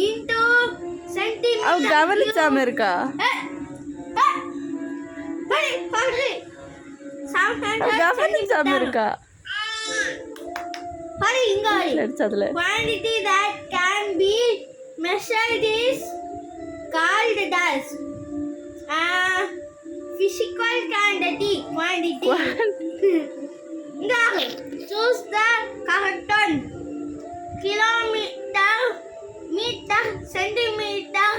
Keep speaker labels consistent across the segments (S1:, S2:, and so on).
S1: into centimeter.
S2: அவ கவனிச்சாம இருக்கா? கவனிச்சாம இருக்கா?
S1: Quantity that can be measured is called as physical quantity. Choose the correct one. Kilometer, meter, centimeter,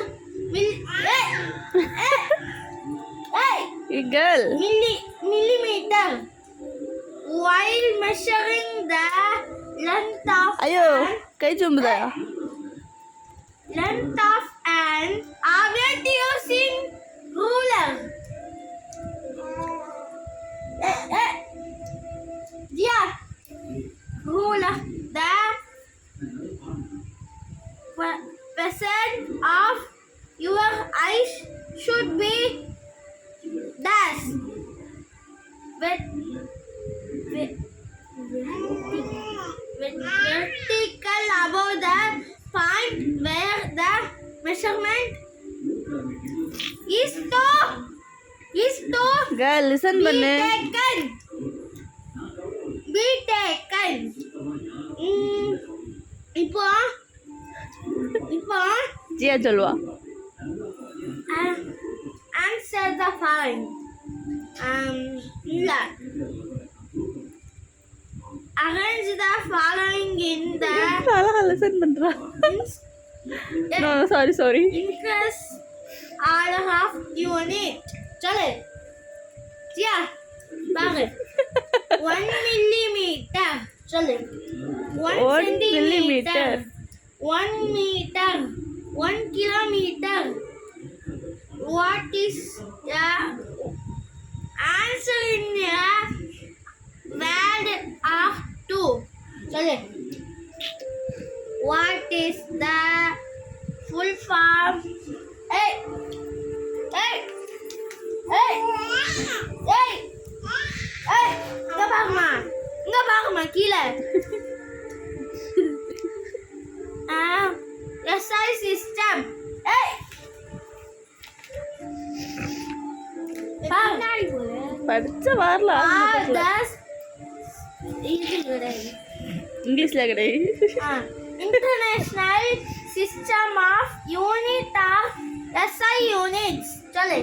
S2: girl.
S1: millimeter. While measuring the length of
S2: guy சும்புதா?
S1: Length of an object using ruler. Yeah. Ruler. The percent of your eyes should be dash. Vertical above the point where the measurement is to
S2: girl listen பண்ணு.
S1: be taken. இப்போ
S2: ஜியா சொல்வா.
S1: answer the following. இல்ல arrange the following in the
S2: listen பண்றா. no sorry
S1: increase order of unit. चले जिया बागे 1 millimeter. चले 1 centimeter, 1 meter, 1 kilometer. What is the answer in the word of 2? चले what is the full form? Hey இங்க பாருமா கீழே. SI system.
S2: படிச்ச வரல. இங்கிலீஷ்ல கிடையாது.
S1: International system of unit of SI units. चले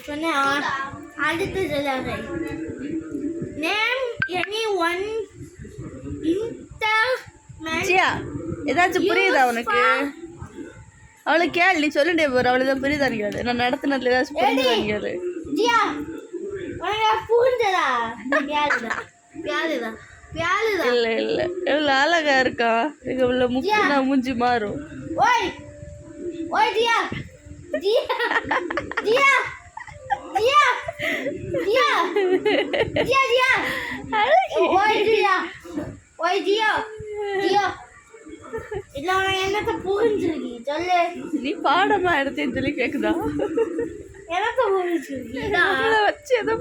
S1: சொன்னா அடுத்து சொல்லுங்க. Name any one
S2: ஜியா ஏதாச்சும் புரியுதா உனக்கு? அவளை கேள்வி நீ சொல்லிட்டே போற. அவளுதான் புரியுதா நினைக்காது. நான் நடத்தினதுல ஏதாச்சும் புரியுதா நினைக்காது.
S1: ஜியா உனக்கு புரிஞ்சதா? பியாலுதா
S2: இல்ல எவ்வளவு அழகா இருக்கா. இவ்வளவு முக்கினா மூஞ்சி மாறும்.
S1: ஓய் ஜியா என்னத்த புரிஞ்சிருக்கி சொல்லு.
S2: நீ பாடமா எடுத்தேன்னு சொல்லி கேக்குதா?
S1: என்னத்த புரிஞ்சிருக்கி
S2: வச்சு ஏதோ